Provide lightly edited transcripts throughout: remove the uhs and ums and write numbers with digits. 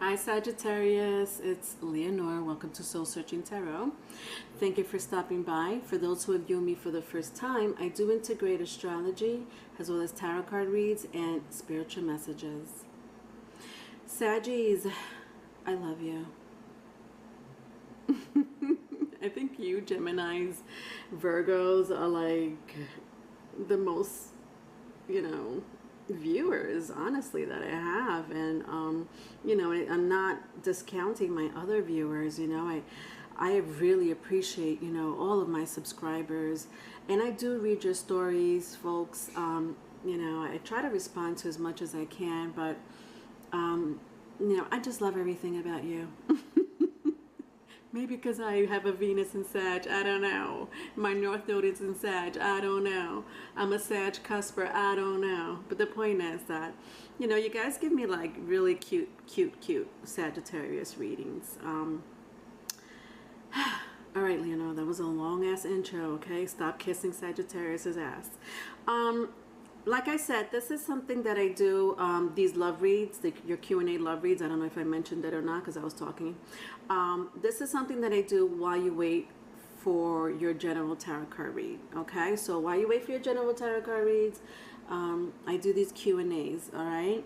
Hi Sagittarius, it's Leonore. Welcome to Soul Searching Tarot. Thank you for stopping by. For those who have viewed me for the first time, I do integrate astrology as well as tarot card reads and spiritual messages. Saggies, I love you. I think you Geminis, Virgos are like the most, viewers honestly that I have, and I'm not discounting my other viewers. I really appreciate all of my subscribers, and I do read your stories, folks. I try to respond to as much as I can, but I just love everything about you. Maybe because I have a Venus in Sag, I don't know. My North Node is in Sag, I don't know. I'm a Sag cusper, I don't know. But the point is that, you guys give me like really cute Sagittarius readings. All right, Leonore, that was a long ass intro, okay? Stop kissing Sagittarius's ass. Like I said, this is something that I do, these love reads, your Q&A love reads. I don't know if I mentioned it or not because I was talking. This is something that I do while you wait for your general tarot card read, okay? So while you wait for your general tarot card reads, I do these Q&As, all right?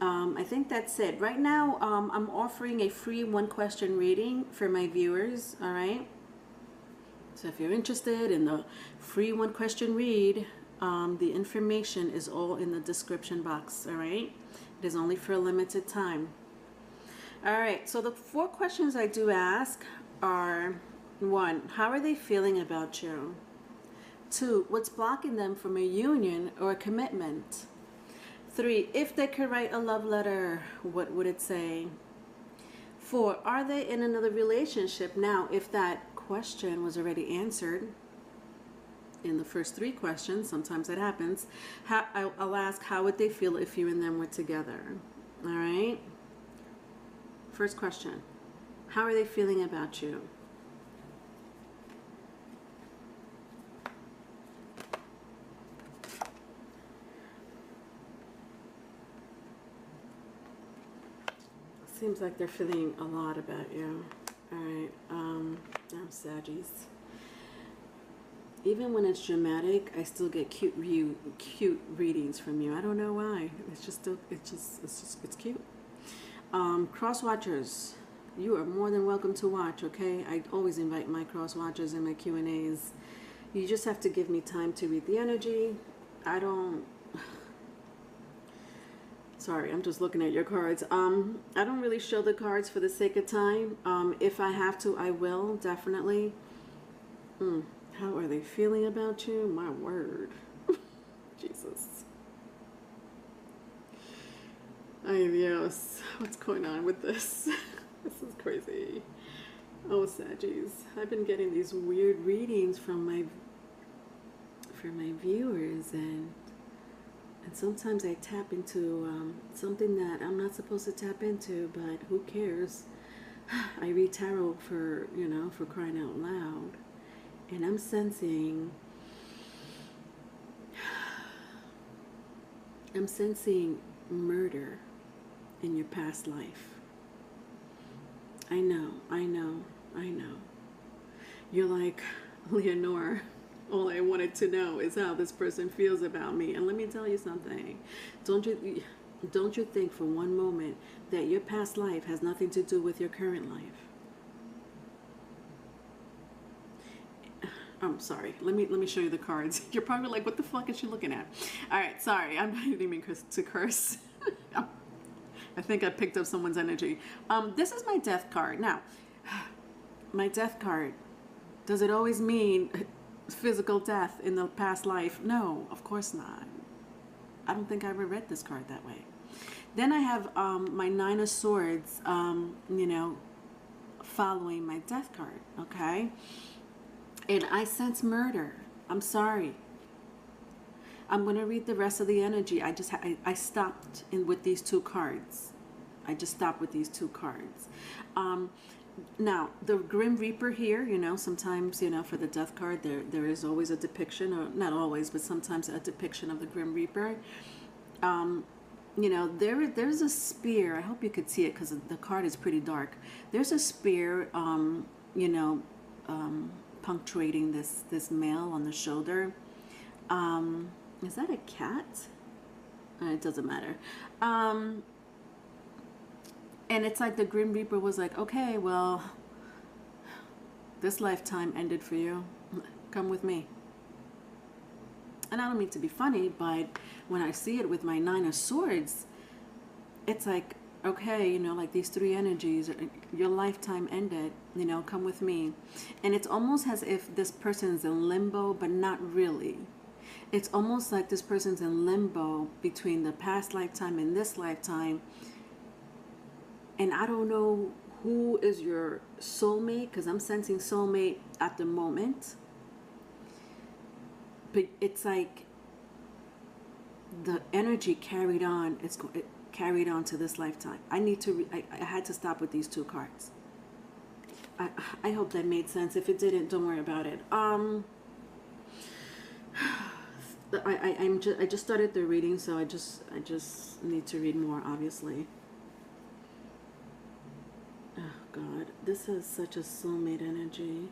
I think that's it. Right now, I'm offering a free one-question reading for my viewers, all right? So if you're interested in the free one-question read, the information is all in the description box, all right? It is only for a limited time. All right, so the 4 questions I do ask are: 1, how are they feeling about you? 2, what's blocking them from a union or a commitment? 3, if they could write a love letter, what would it say? 4, are they in another relationship? Now, if that question was already answered in the first 3 questions, sometimes that happens, I'll ask, how would they feel if you and them were together? All right. First question, how are they feeling about you? Seems like they're feeling a lot about you. All right. I'm Saggies. Even when it's dramatic, I still get cute readings from you. I don't know why. It's cute. Cross watchers, you are more than welcome to watch, okay? I always invite my cross watchers in my Q&As. You just have to give me time to read the energy. Sorry, I'm just looking at your cards. I don't really show the cards for the sake of time. If I have to, I will, definitely. How are they feeling about you? My word. Jesus. Yes. What's going on with this? This is crazy. Oh, Saggies. I've been getting these weird readings from my viewers, and sometimes I tap into something that I'm not supposed to tap into, but who cares? I read tarot for, for crying out loud. And I'm sensing murder in your past life. I know. You're like, Leonore, all I wanted to know is how this person feels about me. And let me tell you something. Don't you think for one moment that your past life has nothing to do with your current life? I'm sorry. Let me show you the cards. You're probably like, what the fuck is she looking at? All right, sorry. I didn't mean to curse. I think I picked up someone's energy. This is my death card. Now, my death card, does it always mean physical death in the past life? No, of course not. I don't think I ever read this card that way. Then I have my 9 of Swords, following my death card, okay? And I sense murder. I'm sorry. I'm going to read the rest of the energy. I stopped with these 2 cards. I just stopped with these 2 cards. Now, the Grim Reaper here, sometimes, for the death card, there is always a depiction, or not always, but sometimes a depiction of the Grim Reaper. you know, there's a spear. I hope you could see it because the card is pretty dark. There's a spear, you know, punctuating this male on the shoulder. Is that a cat? It doesn't matter. And it's like the Grim Reaper was like, okay, well, this lifetime ended for you. Come with me. And I don't mean to be funny, but when I see it with my Nine of Swords, it's like, okay, you know, like these three energies, your lifetime ended, you know, come with me. And it's almost as if this person's in limbo, but not really. It's almost like this person's in limbo between the past lifetime and this lifetime. And I don't know who is your soulmate, because I'm sensing soulmate at the moment. But it's like the energy carried on. It carried on to this lifetime. I need to. I had to stop with these two cards. I hope that made sense. If it didn't, don't worry about it. I just started the reading, so I just need to read more, obviously. Oh God, this is such a soulmate energy.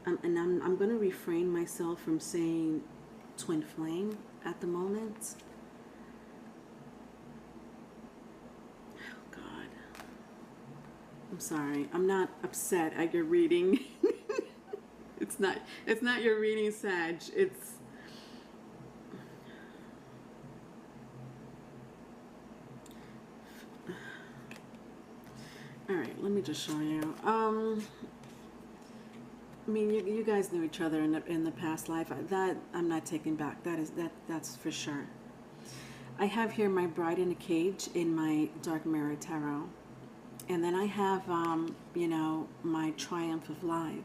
And I'm going to refrain myself from saying twin flame at the moment. Oh God. I'm sorry. I'm not upset at your reading. It's not your reading, Sag. It's all right, let me just show you. I mean, you guys knew each other in the past life. That I'm not taking back. That's for sure. I have here my Bride in a Cage in my Dark Mirror Tarot, and then I have you know, my Triumph of Lies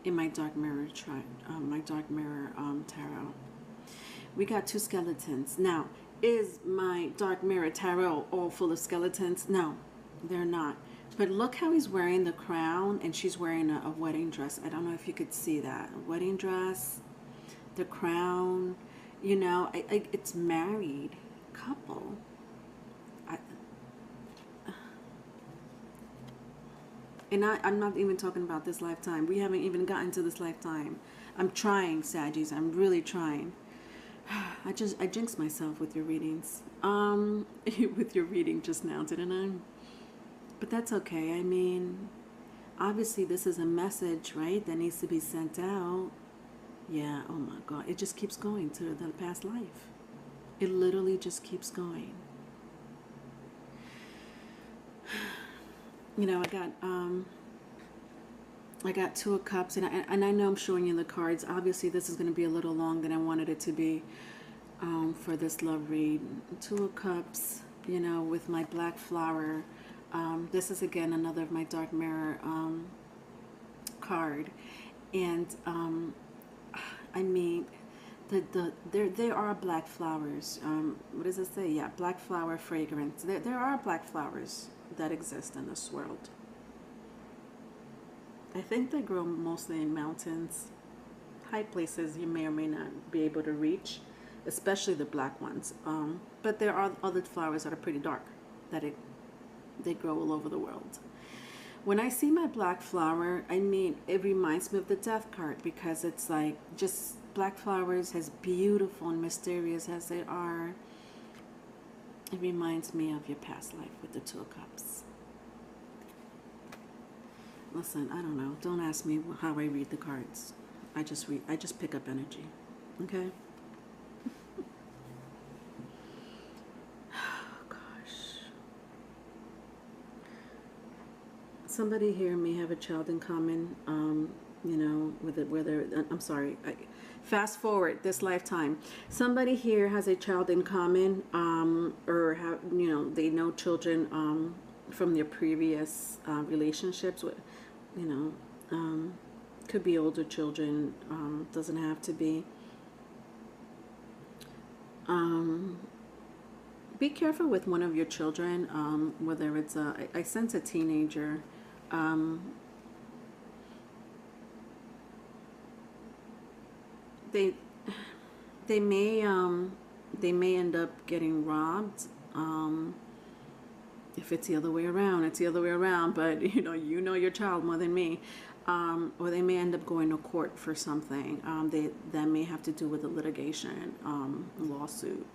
in my Dark Mirror Tarot. We got two skeletons. Now, is my Dark Mirror Tarot all full of skeletons? No, they're not. But look how he's wearing the crown and she's wearing a wedding dress. I don't know if you could see that. A wedding dress, the crown, you know, it's married couple. I'm not even talking about this lifetime. We haven't even gotten to this lifetime. I'm trying, Saggies. I'm really trying. I jinxed myself with your readings. With your reading just now, didn't I? But that's okay. I mean, obviously this is a message, right, that needs to be sent out. Yeah, oh my God. It just keeps going to the past life. It literally just keeps going. You know, I got Two of Cups, and I know I'm showing you the cards. Obviously, this is going to be a little long than I wanted it to be for this love read. Two of Cups, you know, with my black flower. This is again another of my Dark Mirror card, and I mean, there are black flowers. What does it say? Yeah, black flower fragrance. There are black flowers that exist in this world. I think they grow mostly in mountains, high places you may or may not be able to reach, especially the black ones. But there are other flowers that are pretty dark that they grow all over the world. When I see my black flower, I mean, it reminds me of the Death card, because it's like, just black flowers, as beautiful and mysterious as they are, it reminds me of your past life with the Two of Cups. Listen, I don't know. Don't ask me how I read the cards. I just pick up energy. Okay? Oh, gosh. Somebody here may have a child in common, you know, I'm sorry. Fast forward this lifetime. Somebody here has a child in common, or have, you know, they know children from their previous relationships with, you know, could be older children, doesn't have to be. Be careful with one of your children, whether it's I sense a teenager. They may they may end up getting robbed. If it's the other way around, it's the other way around, but you know your child more than me. Or they may end up going to court for something. That may have to do with a litigation, lawsuit,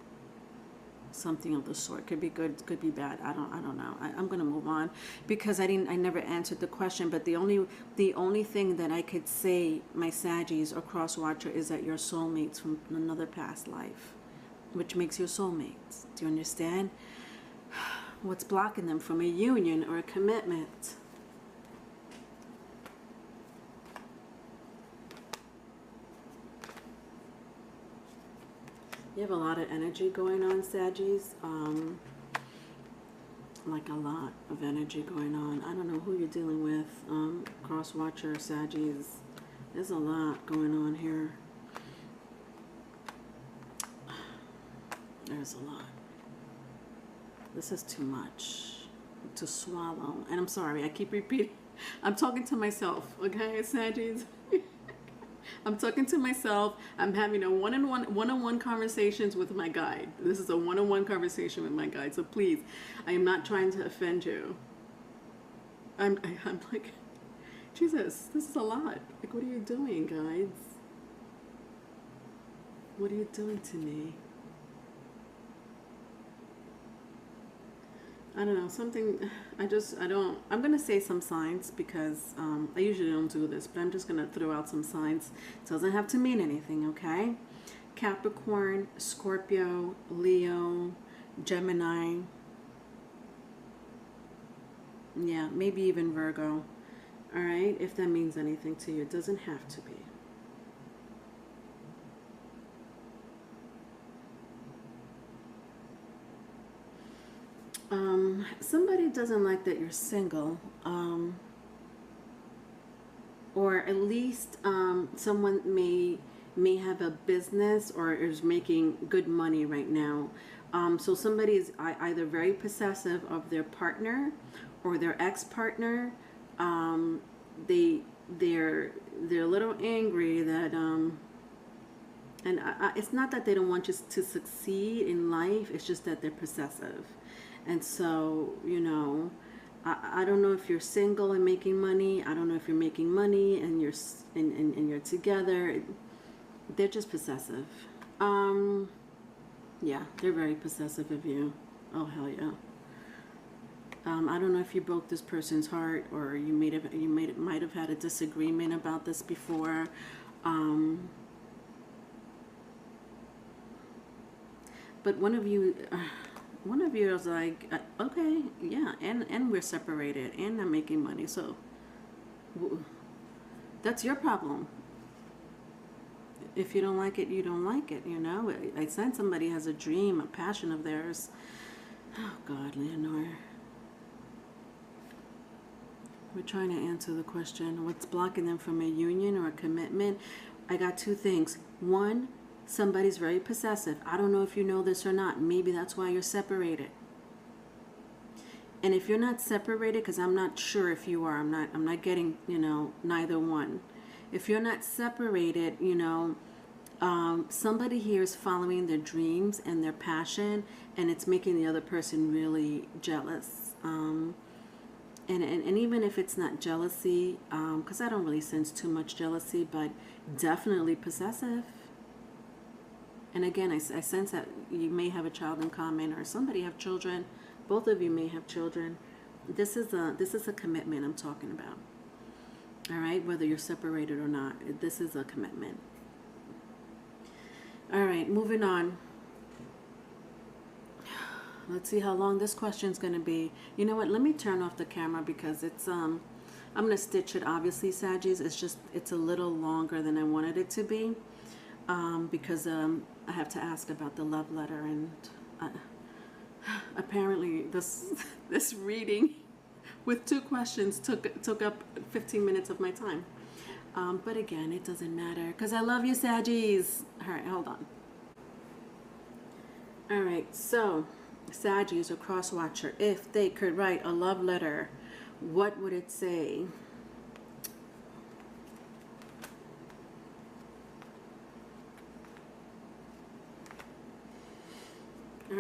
something of the sort. Could be good, could be bad. I don't know. I'm gonna move on because I never answered the question. But the only thing that I could say, my Saggies or cross watcher, is that you're soulmates from another past life, which makes you soulmates. Do you understand? What's blocking them from a union or a commitment? You have a lot of energy going on, Saggies. Like a lot of energy going on. I don't know who you're dealing with, cross watcher, Saggies. There's a lot going on here. There's a lot. This is too much to swallow. And I'm sorry, I keep repeating. I'm talking to myself, okay, Saggies? I'm talking to myself. I'm having a one-on-one conversations with my guide. This is a one-on-one conversation with my guide. So please, I am not trying to offend you. I'm like, Jesus, this is a lot. Like, what are you doing, guides? What are you doing to me? I don't know, something, I'm going to say some signs because I usually don't do this, but I'm just going to throw out some signs. It doesn't have to mean anything, okay? Capricorn, Scorpio, Leo, Gemini. Yeah, maybe even Virgo. All right, if that means anything to you. It doesn't have to be. Somebody doesn't like that you're single, or at least someone may have a business or is making good money right now. So somebody is either very possessive of their partner or their ex-partner. They're a little angry that and it's not that they don't want you to succeed in life. It's just that they're possessive. And so, I don't know if you're single and making money. I don't know if you're making money and you're together. They're just possessive. Yeah, they're very possessive of you. Oh, hell yeah. I don't know if you broke this person's heart or you might have had a disagreement about this before. But one of you is like, okay, yeah, and we're separated, and I'm making money, so that's your problem. If you don't like it, you don't like it, I sense somebody has a dream, a passion of theirs. Oh, God, Leonore. We're trying to answer the question, what's blocking them from a union or a commitment? I got two things. One, somebody's very possessive. I don't know if you know this or not. Maybe that's why you're separated. And if you're not separated, because I'm not sure if you are, I'm not getting, neither one. If you're not separated, somebody here is following their dreams and their passion, and it's making the other person really jealous. And even if it's not jealousy, because I don't really sense too much jealousy, but definitely possessive. And again, I sense that you may have a child in common, or somebody have children. Both of you may have children. This is a commitment I'm talking about. All right, whether you're separated or not, this is a commitment. All right, moving on. Let's see how long this question's going to be. You know what? Let me turn off the camera because it's I'm going to stitch it. Obviously, Saggies. It's a little longer than I wanted it to be. Because I have to ask about the love letter, and apparently this reading with 2 questions took up 15 minutes of my time. But again, it doesn't matter because I love you, Saggies. All right, hold on. All right, so Saggies or cross watcher, if they could write a love letter, what would it say?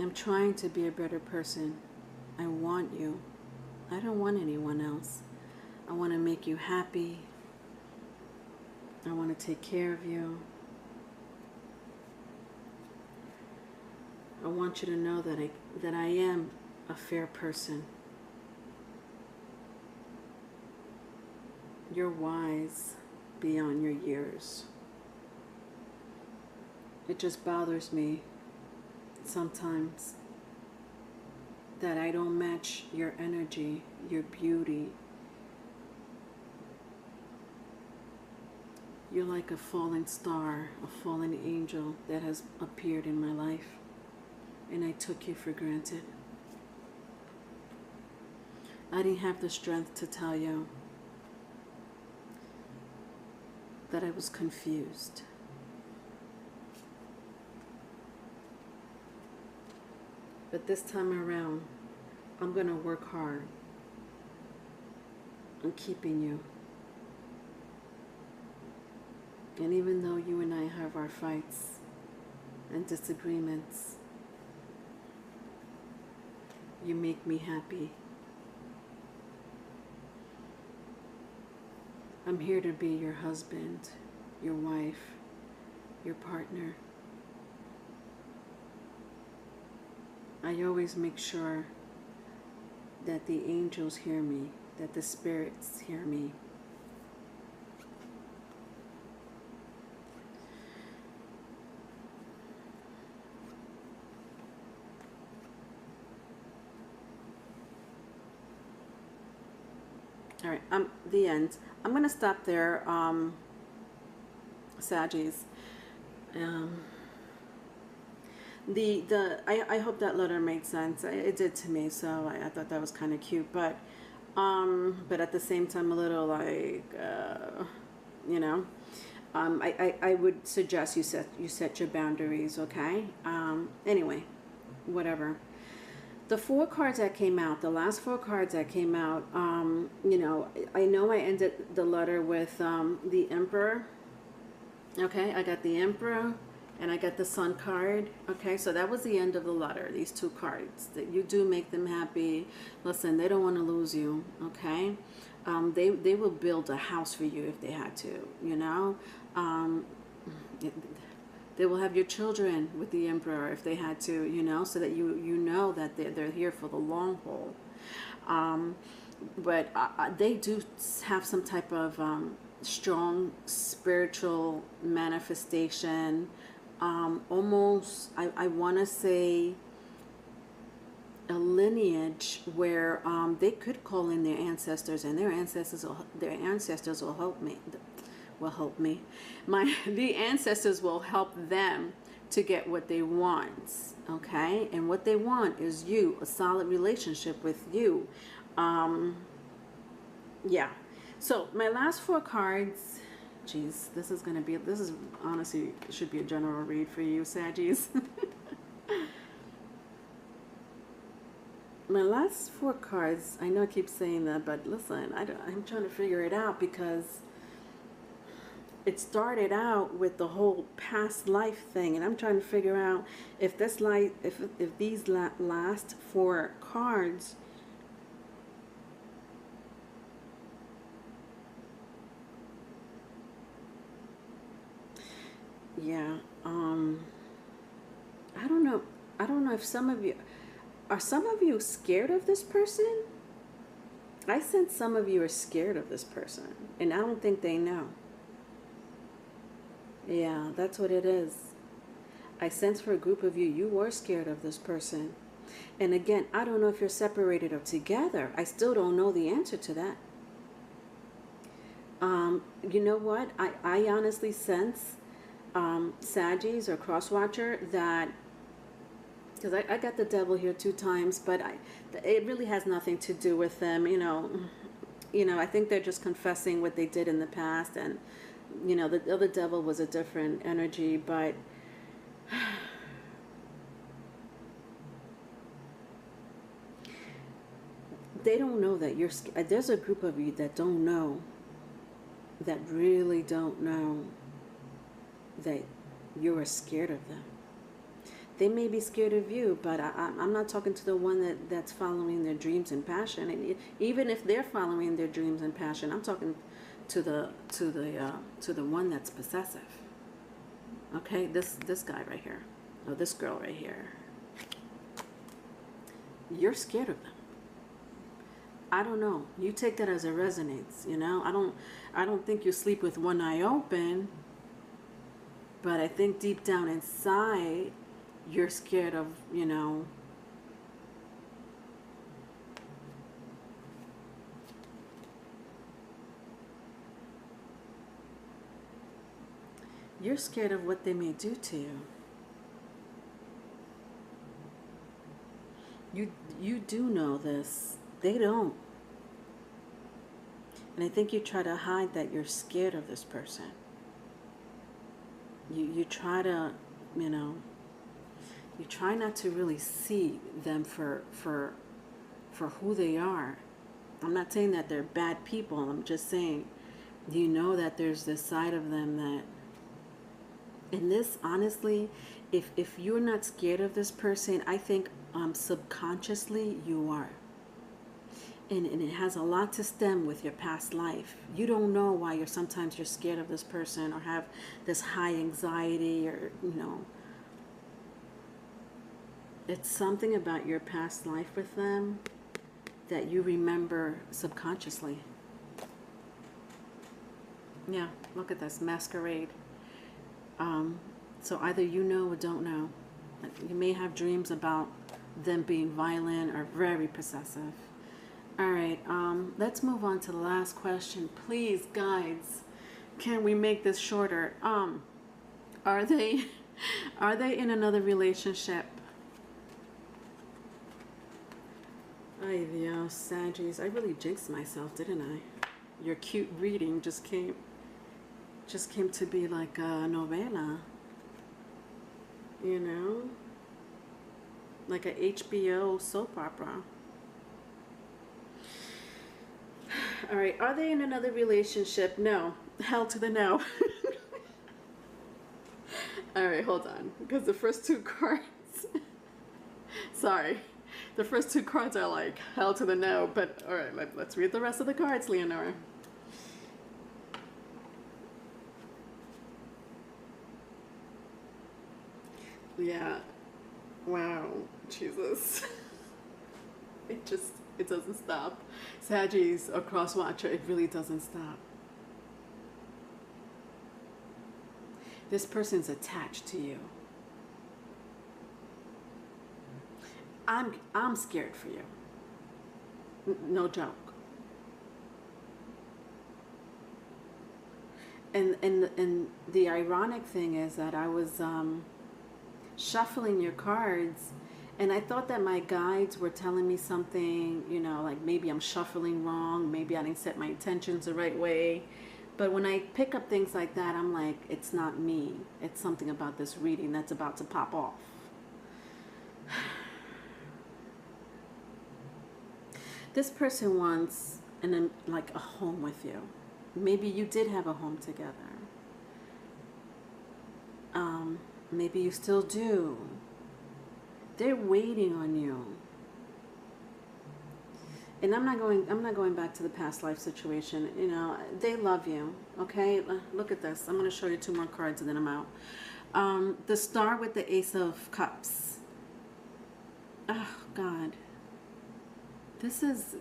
I'm trying to be a better person. I want you. I don't want anyone else. I want to make you happy. I want to take care of you. I want you to know that I am a fair person. You're wise beyond your years. It just bothers me sometimes that I don't match your energy, your beauty. You're like a falling star, a fallen angel that has appeared in my life, and I took you for granted. I didn't have the strength to tell you that I was confused. But this time around, I'm going to work hard on keeping you. And even though you and I have our fights and disagreements, you make me happy. I'm here to be your husband, your wife, your partner. I always make sure that the angels hear me, that the spirits hear me. All right, the end. I'm going to stop there, Saggies. I hope that letter made sense. It did to me, so I thought that was kind of cute, but at the same time a little like, you know, I would suggest you set your boundaries, okay? Anyway, whatever. The 4 cards that came out, the last 4 cards that came out, you know I ended the letter with the Emperor. Okay, I got the Emperor and I got the Sun card. Okay, so that was the end of the letter, these 2 cards. That you do make them happy. Listen, they don't want to lose you, okay? They will build a house for you if they had to, you know? They will have your children with the Emperor if they had to, you know, so that you know that they're here for the long haul. But they do have some type of strong spiritual manifestation. Almost, I want to say, a lineage where they could call in their ancestors, and their ancestors will help me. The ancestors will help them to get what they want, okay? And what they want is you, a solid relationship with you. Yeah. So my last 4 cards, geez, this is honestly should be a general read for you, Saggies. My last 4 cards, I know I keep saying that, but listen, I'm trying to figure it out because it started out with the whole past life thing, and I'm trying to figure out if this life, if these last 4 cards yeah, I don't know if some of you scared of this person. I sense some of you are scared of this person, and I don't think they know. Yeah, that's what it is. I sense for a group of you, you were scared of this person. And again, I don't know if you're separated or together. I still don't know the answer to that. You know what? I honestly sense, Saggies or Crosswatcher, that, because I got the devil here 2 times, but it really has nothing to do with them, you know, I think they're just confessing what they did in the past, and you know, the other devil was a different energy, but they don't know that you're scared. There's a group of you that don't know, that really don't know that you are scared of them. They may be scared of you, but I'm not talking to the one that's following their dreams and passion. And even if they're following their dreams and passion, I'm talking to the one that's possessive. Okay, this guy right here, or this girl right here. You're scared of them. I don't know. You take that as it resonates. You know, I don't think you sleep with one eye open, but I think deep down inside, you're scared of, you know, you're scared of what they may do to you. You do know this. They don't. And I think you try to hide that you're scared of this person. You try to, you know, you try not to really see them for who they are. I'm not saying that they're bad people. I'm just saying, you know that there's this side of them that, and this, honestly, if you're not scared of this person, I think subconsciously you are. And it has a lot to stem with your past life. You don't know why sometimes you're scared of this person or have this high anxiety, or, you know, it's something about your past life with them that you remember subconsciously. Yeah, look at this, masquerade. So either you know or don't know. You may have dreams about them being violent or very possessive. All right, let's move on to the last question. Please, guides, can we make this shorter? Are they in another relationship? Ay Dios, Saggies, I really jinxed myself, didn't I? Your cute reading just came to be like a novela, you know, like a HBO soap opera. All right, are they in another relationship? No. Hell to the no. All right, hold on, because the first two cards, sorry, the first two cards are like hell to the no, but all right, let's read the rest of the cards, Leonora. Yeah, wow, Jesus. It doesn't stop. Saggies or cross watcher, it really doesn't stop. This person's attached to you. I'm scared for you. No joke. And the ironic thing is that I was shuffling your cards, and I thought that my guides were telling me something, you know, like maybe I'm shuffling wrong, maybe I didn't set my intentions the right way. But when I pick up things like that, I'm like, it's not me. It's something about this reading that's about to pop off. This person wants like a home with you. Maybe you did have a home together. Maybe you still do. They're waiting on you. And I'm not going back to the past life situation. You know, they love you. Okay, look at this. I'm going to show you two more cards and then I'm out. The star with the Ace of Cups. Oh God. This is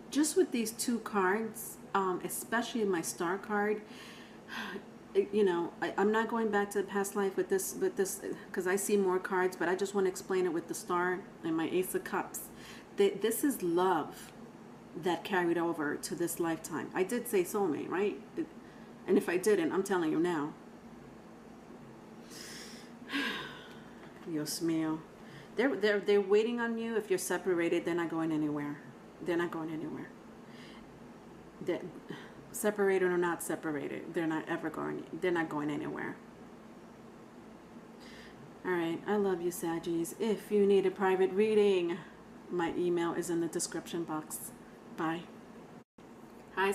just with these two cards, especially my star card. You know, I'm not going back to the past life with this because I see more cards, but I just want to explain it with the star and my Ace of Cups. This is love that carried over to this lifetime. I did say soulmate, right? And if I didn't, I'm telling you now. Dios mío. They're waiting on you. If you're separated, they're not going anywhere. They're not going anywhere. Separated or not separated, they're not going anywhere. All right, I love you, Saggies. If you need a private reading, my email is in the description box. Bye. Hi,